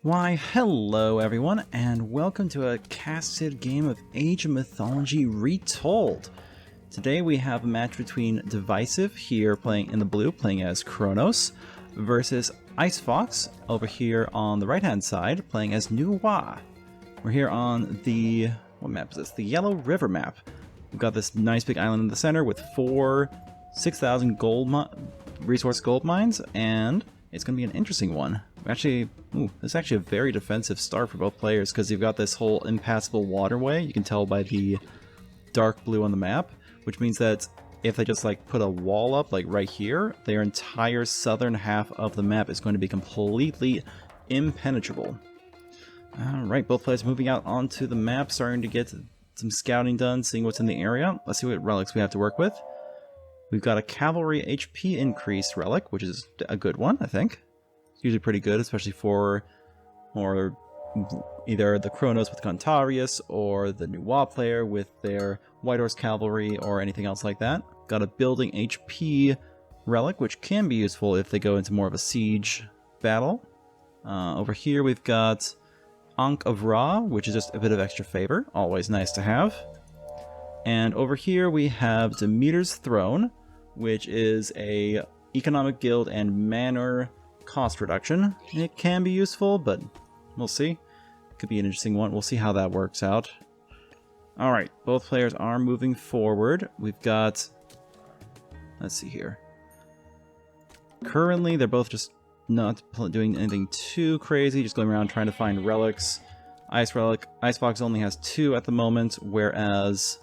Why, hello everyone, and welcome to a casted game of Age of Mythology Retold. Today we have a match between Divisive, here playing in the blue, playing as Kronos, versus Icefox, over here on the right-hand side, playing as Nuwa. We're here on the, what map is this? The Yellow River map. We've got this nice big island in the center with 6,000 resource gold mines, and it's going to be an interesting one. Actually, this is actually a very defensive start for both players because you've got this whole impassable waterway. You can tell by the dark blue on the map, which means that if they just like put a wall up like right here, their entire southern half of the map is going to be completely impenetrable. Alright, both players moving out onto the map, starting to get some scouting done, seeing what's in the area. Let's see what relics we have to work with. We've got a cavalry HP increase relic, which is a good one, I think. Usually pretty good, especially for either the Kronos with Contarius or the Nuwa player with their White Horse Cavalry or anything else like that. Got a building HP relic, which can be useful if they go into more of a siege battle. Over here we've got Ankh of Ra, which is just a bit of extra favor, always nice to have. And over here we have Demeter's Throne, which is a economic guild and manor cost reduction. It can be useful, but we'll see. Could be an interesting one. We'll see how that works out. Alright, both players are moving forward. We've got... let's see here. Currently, they're both just not doing anything too crazy, just going around trying to find relics. Icefox only has 2 at the moment, whereas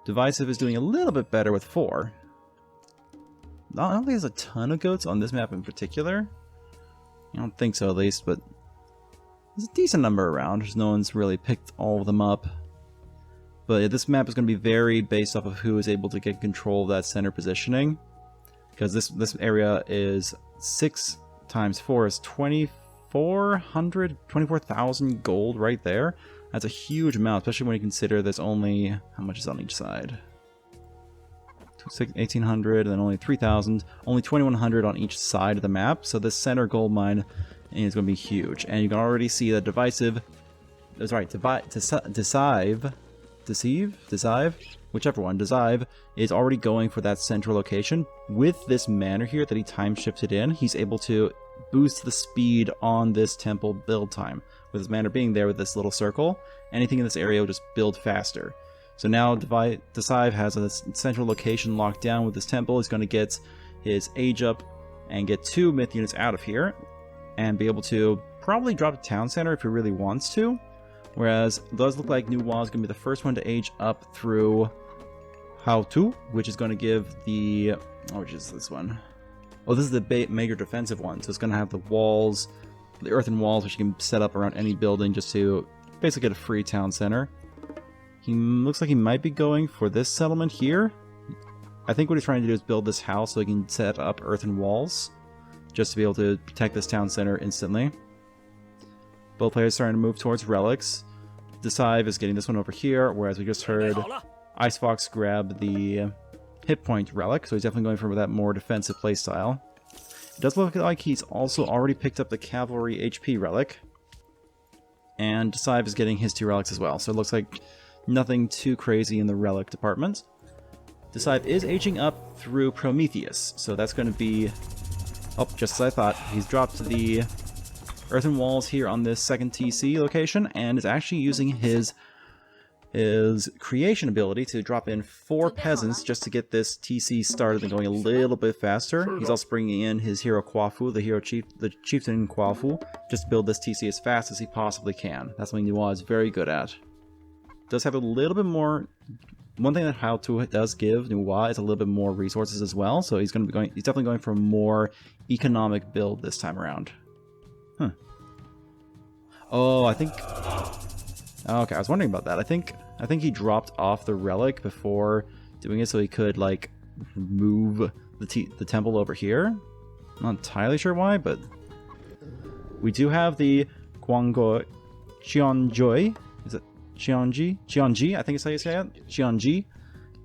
Divisive is doing a little bit better with 4. I don't think there's a ton of goats on this map in particular. I don't think so, at least, but there's a decent number around. Just no one's really picked all of them up. But yeah, this map is going to be very based off of who is able to get control of that center positioning. Because this area is 6 times 4 is 24,000 gold right there. That's a huge amount, especially when you consider there's only, how much is on each side? 1,800 and then only 3,000, only 2,100 on each side of the map. So this center gold mine is going to be huge, and you can already see that Divisive, Deceive, whichever one, Deceive is already going for that central location. With this manor here that he time shifted in, he's able to boost the speed on this temple build time. With his manor being there with this little circle, anything in this area will just build faster. So now Deceive has a central location locked down with this temple. He's going to get his age up and get 2 myth units out of here and be able to probably drop a town center if he really wants to. Whereas it does look like Nuwa is going to be the first one to age up through How-To, which is going to give the... oh, which is this one? Oh, this is the major defensive one. So it's going to have the walls, the earthen walls, which you can set up around any building just to basically get a free town center. He looks like he might be going for this settlement here. I think what he's trying to do is build this house so he can set up earthen walls, just to be able to protect this town center instantly. Both players starting to move towards relics. Deceive is getting this one over here, whereas we just heard Icefox grab the hit point relic, so he's definitely going for that more defensive playstyle. It does look like he's also already picked up the cavalry HP relic, and Deceive is getting his 2 relics as well, so it looks like nothing too crazy in the relic department. Deceive is aging up through Prometheus, so that's going to be... oh, just as I thought. He's dropped the earthen walls here on this second TC location, and is actually using his creation ability to drop in 4 peasants just to get this TC started and going a little bit faster. He's also bringing in his hero Kwafu, the chieftain Kwafu, just to build this TC as fast as he possibly can. That's something Nuwa is very good at. Does have a little bit more. One thing that How-To does give Nuwa is a little bit more resources as well, so he's going to be going. He's definitely going for a more economic build this time around. Oh, I think. Okay, I was wondering about that. I think he dropped off the relic before doing it, so he could like move the temple over here. I'm not entirely sure why, but we do have the Guangguo Qianjui. Is it Qianji, I think it's how you say it. Qianji,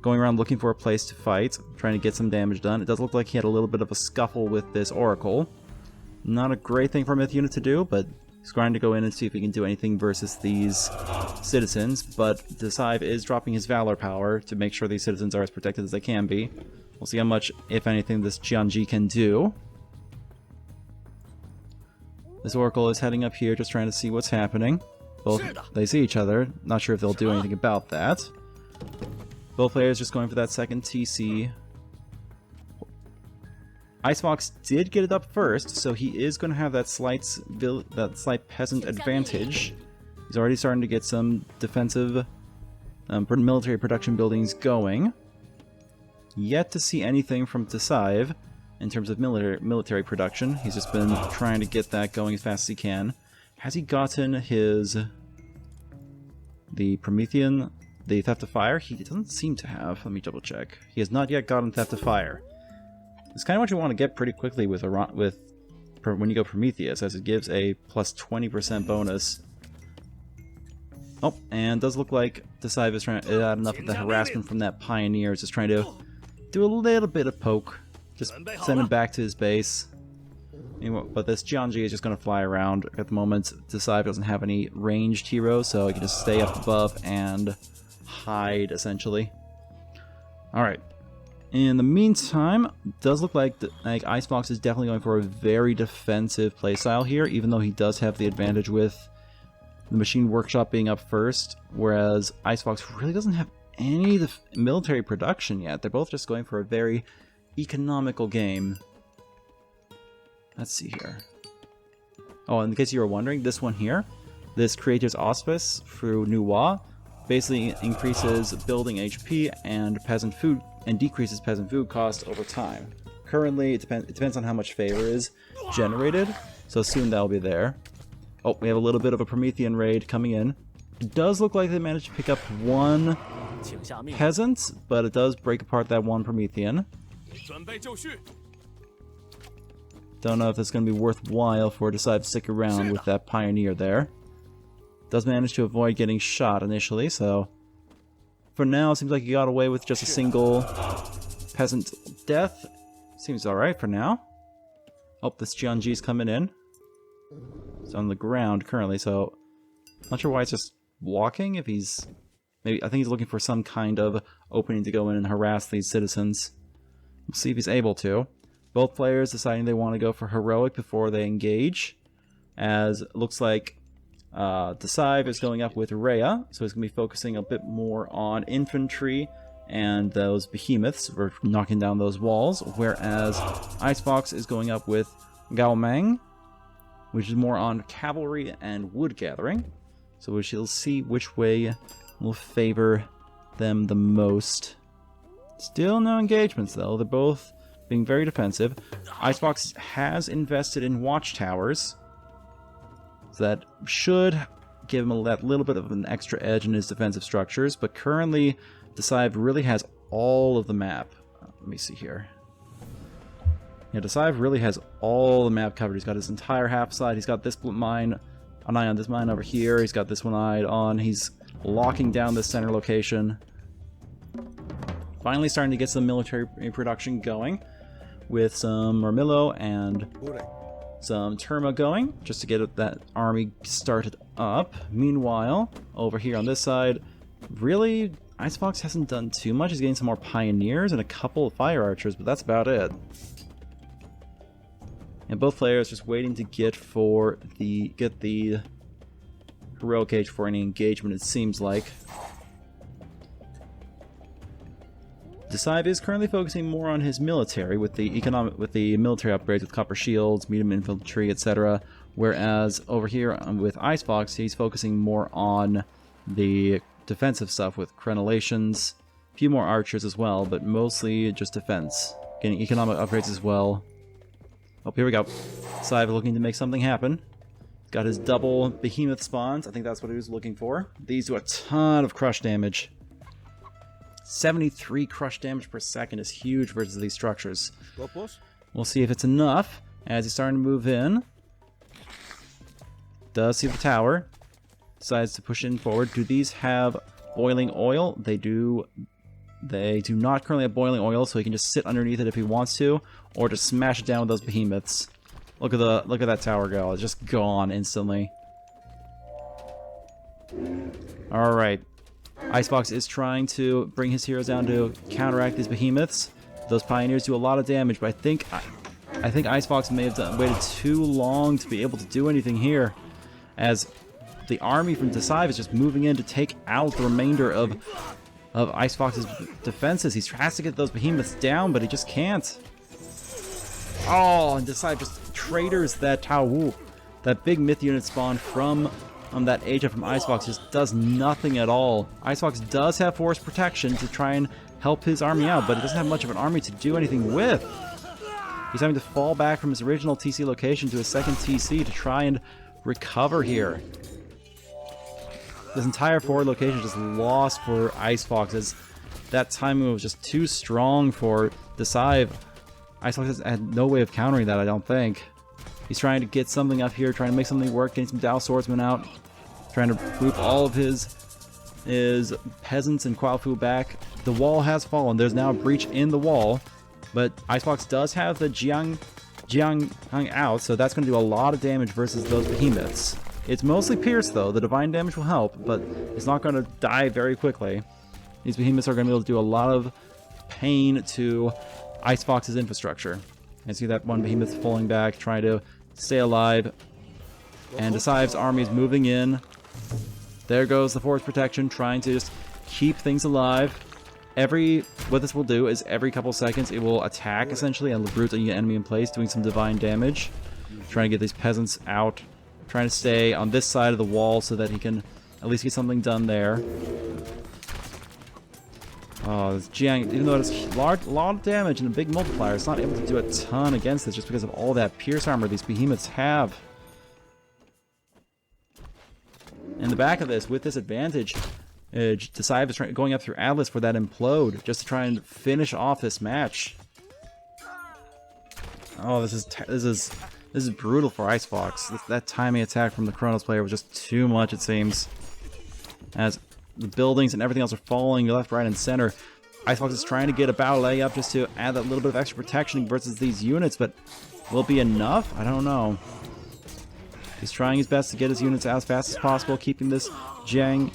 going around looking for a place to fight, trying to get some damage done. It does look like he had a little bit of a scuffle with this oracle. Not a great thing for a Myth unit to do, but he's trying to go in and see if he can do anything versus these citizens. But Deceive is dropping his Valor power to make sure these citizens are as protected as they can be. We'll see how much, if anything, this Jianji can do. This Oracle is heading up here, just trying to see what's happening. Both, they see each other. Not sure if they'll do anything about that. Both players just going for that second TC. Icebox did get it up first, so he is going to have that slight peasant advantage. He's already starting to get some defensive military production buildings going. Yet to see anything from Deceive in terms of military production. He's just been trying to get that going as fast as he can. Has he gotten the Promethean, the Theft of Fire? He doesn't seem to have. Let me double check. He has not yet gotten Theft of Fire. It's kind of what you want to get pretty quickly with when you go Prometheus, as it gives a plus 20% bonus. Oh, and it does look like Deceive is trying to add enough of the harassment from that Pioneer. Is just trying to do a little bit of poke. Just send him back to his base. But this Jianji is just going to fly around. At the moment, Deceive doesn't have any ranged heroes, so he can just stay up above and hide, essentially. Alright. In the meantime, it does look like Icebox is definitely going for a very defensive playstyle here, even though he does have the advantage with the Machine Workshop being up first, whereas Icebox really doesn't have any military production yet. They're both just going for a very economical game. Let's see here. Oh, in case you were wondering, this one here, this Creator's Auspice through Nuwa, basically increases building HP and peasant food, and decreases peasant food cost over time. Currently, it depends on how much favor is generated, so soon that'll be there. Oh, we have a little bit of a Promethean raid coming in. It does look like they managed to pick up one peasant, but it does break apart that one Promethean. Don't know if it's going to be worthwhile for Deceive to stick around with that Pioneer there. Does manage to avoid getting shot initially, so for now it seems like he got away with just a single peasant death. Seems alright for now. Oh, this Jianji's coming in. It's on the ground currently, so not sure why it's just walking. If he's maybe, I think he's looking for some kind of opening to go in and harass these citizens. We'll see if he's able to. Both players deciding they want to go for heroic before they engage, as it looks like Deceive is going up with Rhea, so he's going to be focusing a bit more on infantry and those behemoths, or knocking down those walls, whereas Icebox is going up with Gaomeng, which is more on cavalry and wood gathering. So we shall see which way will favor them the most. Still no engagements though, they're both being very defensive. Icebox has invested in watchtowers, so that should give him that little bit of an extra edge in his defensive structures, but currently Deceive really has all of the map. Let me see here. Yeah, Deceive really has all the map covered. He's got his entire half side. He's got this mine, an eye on this mine over here. He's got this one eyed on. He's locking down this center location. Finally starting to get some military production going with some Marmillo and some Terma going, just to get that army started up. Meanwhile, over here on this side, really, Icebox hasn't done too much. He's getting some more Pioneers and a couple of Fire Archers, but that's about it. And both players just waiting to get the Heroic Age for any engagement, it seems like. Deceive is currently focusing more on his military with the military upgrades with copper shields, medium infantry, etc. Whereas over here with Icebox, he's focusing more on the defensive stuff with crenellations, a few more archers as well, but mostly just defense. Getting economic upgrades as well. Oh, here we go. Deceive looking to make something happen. Got his double behemoth spawns. I think that's what he was looking for. These do a ton of crush damage. 73 crush damage per second is huge versus these structures. We'll see if it's enough as he's starting to move in. Does see the tower. Decides to push in forward. Do these have boiling oil? They do. They do not currently have boiling oil, so he can just sit underneath it if he wants to, or just smash it down with those behemoths. Look at that tower go. It's just gone instantly. Alright. Icebox is trying to bring his heroes down to counteract these behemoths. Those pioneers do a lot of damage, but I think Icebox may have waited too long to be able to do anything here, as the army from Deceive is just moving in to take out the remainder of Icebox's defenses. He tries to get those behemoths down, but he just can't. Oh, and Deceive just traders that Tao Wu. That big myth unit spawn from that age up from Icebox just does nothing at all. Icebox does have force protection to try and help his army out, but he doesn't have much of an army to do anything with. He's having to fall back from his original TC location to his second TC to try and recover here. This entire forward location just lost for Icebox, as that timing was just too strong for Deceive. Icebox had no way of countering that, I don't think. He's trying to get something up here, trying to make something work, getting some Dao Swordsmen out, trying to group all of his peasants and Kuaofu back. The wall has fallen. There's now a breach in the wall, but Icebox does have the Jiang hung out, so that's going to do a lot of damage versus those behemoths. It's mostly pierce, though. The divine damage will help, but it's not going to die very quickly. These behemoths are going to be able to do a lot of pain to Icebox's infrastructure. And see that one behemoth falling back, trying to stay alive. And Deceive's army is moving in. There goes the force protection, trying to just keep things alive. What this will do is every couple seconds it will attack, essentially, and brute an enemy in place, doing some divine damage. Trying to get these peasants out. Trying to stay on this side of the wall so that he can at least get something done there. Oh, this Jiang, even though it's a lot of damage and a big multiplier, it's not able to do a ton against this just because of all that pierce armor these behemoths have. In the back of this, with this advantage, Deceive is going up through Atlas for that implode, just to try and finish off this match. Oh, this is brutal for Icebox. That timing attack from the Kronos Player was just too much, it seems. As the buildings and everything else are falling left, right, and center, Icebox is trying to get a ballet up just to add that little bit of extra protection versus these units, but will it be enough? I don't know. He's trying his best to get his units out as fast as possible, keeping this Jiang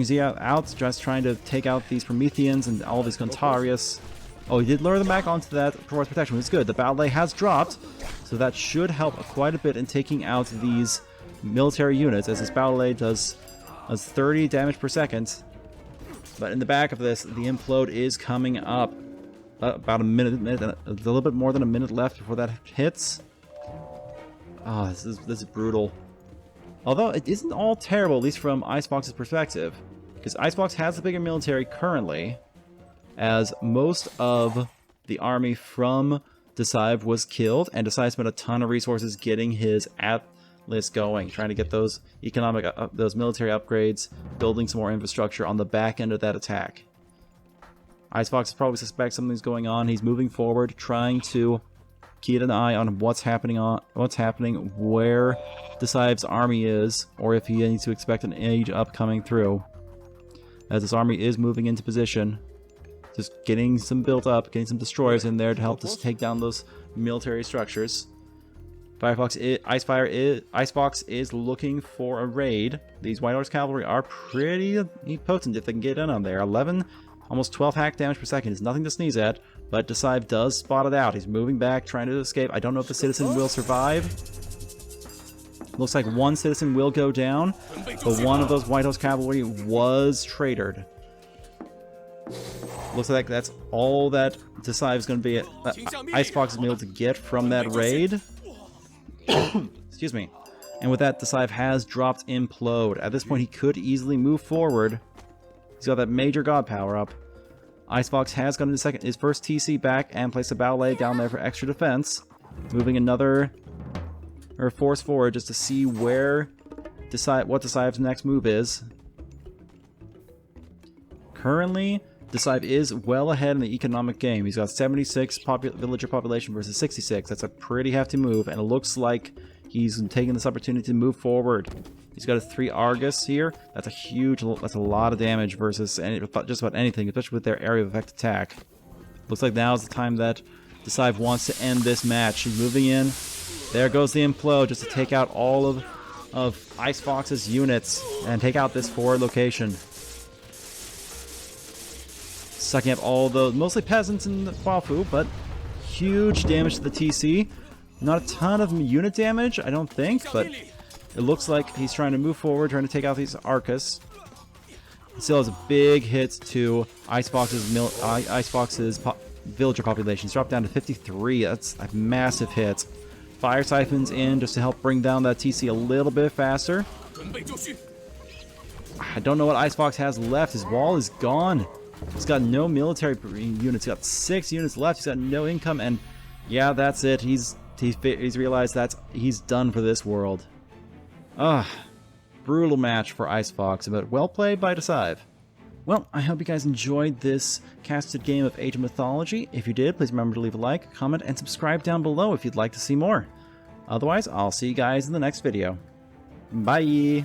Zi out, just trying to take out these Prometheans and all these Gontarius. Oh, he did lure them back onto that force protection, which is good. The ballet has dropped, so that should help quite a bit in taking out these military units, as this ballet does 30 damage per second. But in the back of this, the implode is coming up. About a little bit more than a minute left before that hits. Oh, this is brutal. Although it isn't all terrible, at least from Icebox's perspective, because Icebox has the bigger military currently, as most of the army from Deceive was killed, and Deceive spent a ton of resources getting his Atlas going, trying to get those those military upgrades, building some more infrastructure on the back end of that attack. Icebox probably suspects something's going on. He's moving forward, trying to keep an eye on what's happening, where Deceive's army is, or if he needs to expect an age up coming through. As this army is moving into position, just getting some built up, getting some destroyers in there to help us take down those military structures. Icebox is looking for a raid. These White Horse Cavalry are pretty potent if they can get in on there. 11, almost 12 hack damage per second is nothing to sneeze at, but Deceive does spot it out. He's moving back, trying to escape. I don't know if the citizen will survive. Looks like one citizen will go down, but one of those White Horse Cavalry was traitored. Looks like that's all that Deceive is going to be. Icebox is able to get from that raid. Excuse me. And with that, Deceive has dropped Implode. At this point, he could easily move forward. He's got that major god power up. Icebox has gone into his first TC back and placed a ballet down there for extra defense. Moving another force forward just to see what Decive's next move is. Currently, Deceive is well ahead in the economic game. He's got 76 villager population versus 66. That's a pretty hefty move, and it looks like he's taking this opportunity to move forward. He's got a 3 Argus here. That's a lot of damage versus just about anything, especially with their area of effect attack. Looks like now is the time that Deceive wants to end this match. He's moving in, There goes the implode just to take out all of Icefox's units and take out this forward location. Sucking up all the mostly peasants and Wafu, but huge damage to the TC. Not a ton of unit damage, I don't think, but it looks like he's trying to move forward, trying to take out these Arcus. Still has a big hit to Icefox's villager population. It's dropped down to 53. That's a massive hit. Fire Siphons in just to help bring down that TC a little bit faster. I don't know what Icefox has left. His wall is gone. He's got no military units. He's got 6 units left. He's got no income, and yeah, that's it. He's realized that he's done for this world. Brutal match for Icefox, but well played by Deceive. Well, I hope you guys enjoyed this casted game of Age of Mythology. If you did, please remember to leave a like, comment, and subscribe down below if you'd like to see more. Otherwise, I'll see you guys in the next video. Bye!